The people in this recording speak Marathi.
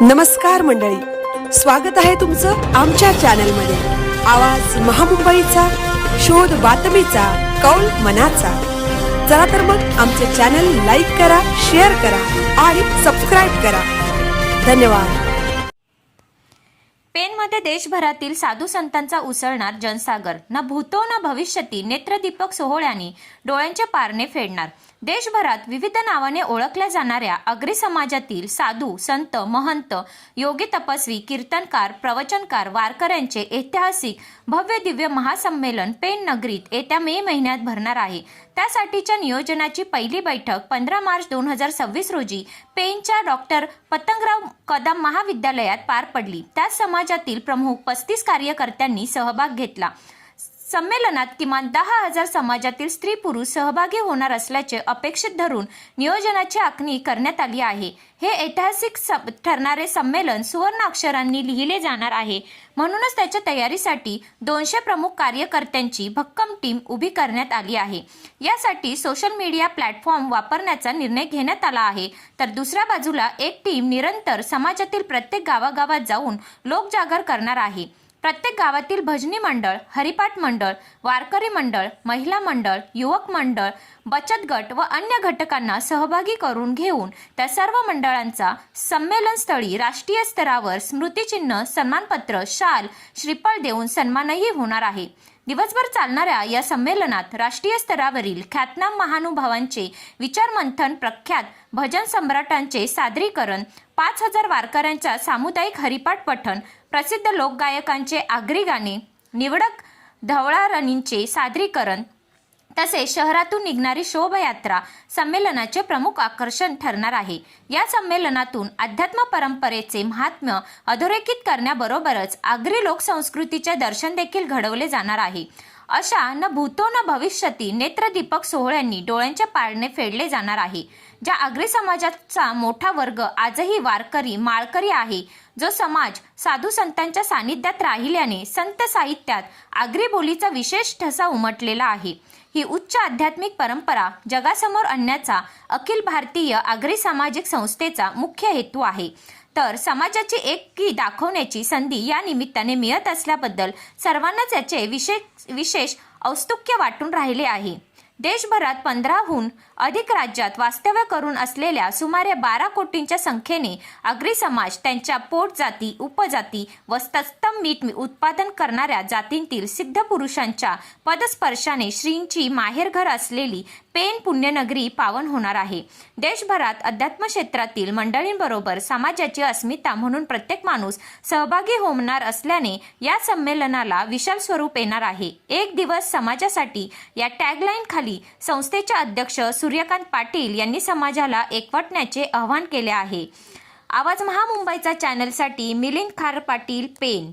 नमस्कार मंडळी, स्वागत आहे तुमचं आमच्या चॅनलमध्ये। आवाज महामुंबईचा, शोध बातमीचा, कौल मनाचा। चला तर मग आमचे चॅनल लाईक करा, शेअर करा आणि सबस्क्राइब करा। धन्यवाद। पेनमध्ये देशभरातील साधू संतांचा उसळणार जनसागर। न भूतो न भविष्यती नेत्रदीपक सोहळ्याने डोळ्यांचे पारणे फेडणार। देशभरात विविध नावाने ओळखल्या जाणाऱ्या आगरी समाजातील साधू संत महंत योगी तपस्वी कीर्तनकार प्रवचनकार वारकऱ्यांचे ऐतिहासिक भव्य दिव्य महासंमेलन पेन नगरीत येत्या मे महिन्यात भरणार आहे। त्यासाठीच्या नियोजनाची पहिली बैठक 15 मार्च 2026 रोजी पेनच्या डॉक्टर पतंगराव कदम महाविद्यालयात पार पडली। त्या समाजातील प्रमुख 35 कार्यकर्त्यांनी सहभाग घेतला। संमेलनात किमान 10,000 समाजातील स्त्री पुरुष सहभागी होणार असल्याचे अपेक्षित धरून नियोजनाची आखणी करण्यात आली आहे। हे ऐतिहासिक ठरणारे संमेलन सुवर्ण अक्षरांनी लिहिले जाणार आहे, म्हणूनच त्याच्या तयारीसाठी 200 प्रमुख कार्यकर्त्यांची भक्कम टीम उभी करण्यात आली आहे। यासाठी सोशल मीडिया प्लॅटफॉर्म वापरण्याचा निर्णय घेण्यात आला आहे, तर दुसऱ्या बाजूला एक टीम निरंतर समाजातील प्रत्येक गावागावात जाऊन लोकजागर करणार आहे। प्रत्येक गावातील भजनी मंडळ, हरिपाठ मंडळ, वारकरी मंडळ, महिला मंडळ, युवक मंडळ, बचत गट व अन्य घटकांना सहभागी करून घेऊन त्या सर्व मंडळांचा संमेलनस्थळी राष्ट्रीय स्तरावर स्मृतिचिन्ह, सन्मानपत्र, शाल, श्रीफळ देऊन सन्मानही होणार आहे। दिवसभर चालणाऱ्या या संमेलनात राष्ट्रीय स्तरावरील ख्यातनाम महानुभावांचे विचारमंथन, प्रख्यात भजन सम्राटांचे सादरीकरण, 5,000 वारकऱ्यांच्या सामुदायिक हरिपाठ पठण, प्रसिद्ध लोकगायकांचे आगरी गाणे, निवडक ढवळारणींचे सादरीकरण तसेच शहरातून निघणारी शोभायात्रा संमेलनाचे प्रमुख आकर्षण ठरणार आहे। या संमेलनातून अध्यात्म परंपरेचे महात्म्य अधोरेखित करण्याबरोबरच आगरी लोकसंस्कृतीचे दर्शन देखील घडवले जाणार आहे। अशा न भूतो न भविष्यती नेत्रदीपक सोहळ्यांनी डोळ्यांचे पारणे फेडले जाणार आहे। ज्या आगरी समाजाचा मोठा वर्ग आजही वारकरी माळकरी आहे, जो समाज साधू संतांच्या सानिध्यात राहिल्याने संत साहित्यात आगरी बोलीचा विशेष ठसा उमटलेला आहे। ही उच्च आध्यात्मिक परंपरा जगासमोर आणण्याचा अखिल भारतीय आगरी सामाजिक संस्थेचा मुख्य हेतू आहे। तर समाजाची एकी दाखवण्याची संधी या निमित्ताने मिळत असल्याबद्दल सर्वांनाच याचे विशेष औत्सुक्य वाटून राहिले आहे। देशभरात 15हून अधिक राज्यात वास्तव्य करून असलेल्या सुमारे 12 कोटींच्या संख्येने आगरी समाज त्यांच्या पोटजाती, उपजाती व तत्सम मीठ उत्पादन करणाऱ्या जातींतील सिद्ध पुरुषांच्या पदस्पर्शाने श्रींची माहेरघर असलेली पेन पुण्यनगरी पावन होणार आहे। देशभरात अध्यात्म क्षेत्रातील मंडळींबरोबर समाजाची अस्मिता म्हणून प्रत्येक माणूस सहभागी होणार असल्याने या संमेलनाला विशाल स्वरूप येणार आहे। एक दिवस समाजासाठी या टॅगलाईन खाली संस्थेचे अध्यक्ष सूर्यकांत पाटील यांनी समाजाला एकवटण्याचे आवाहन केले आहे। आवाज महामुंबईचा चॅनलसाठी मिलिंद खार पाटील, पेन।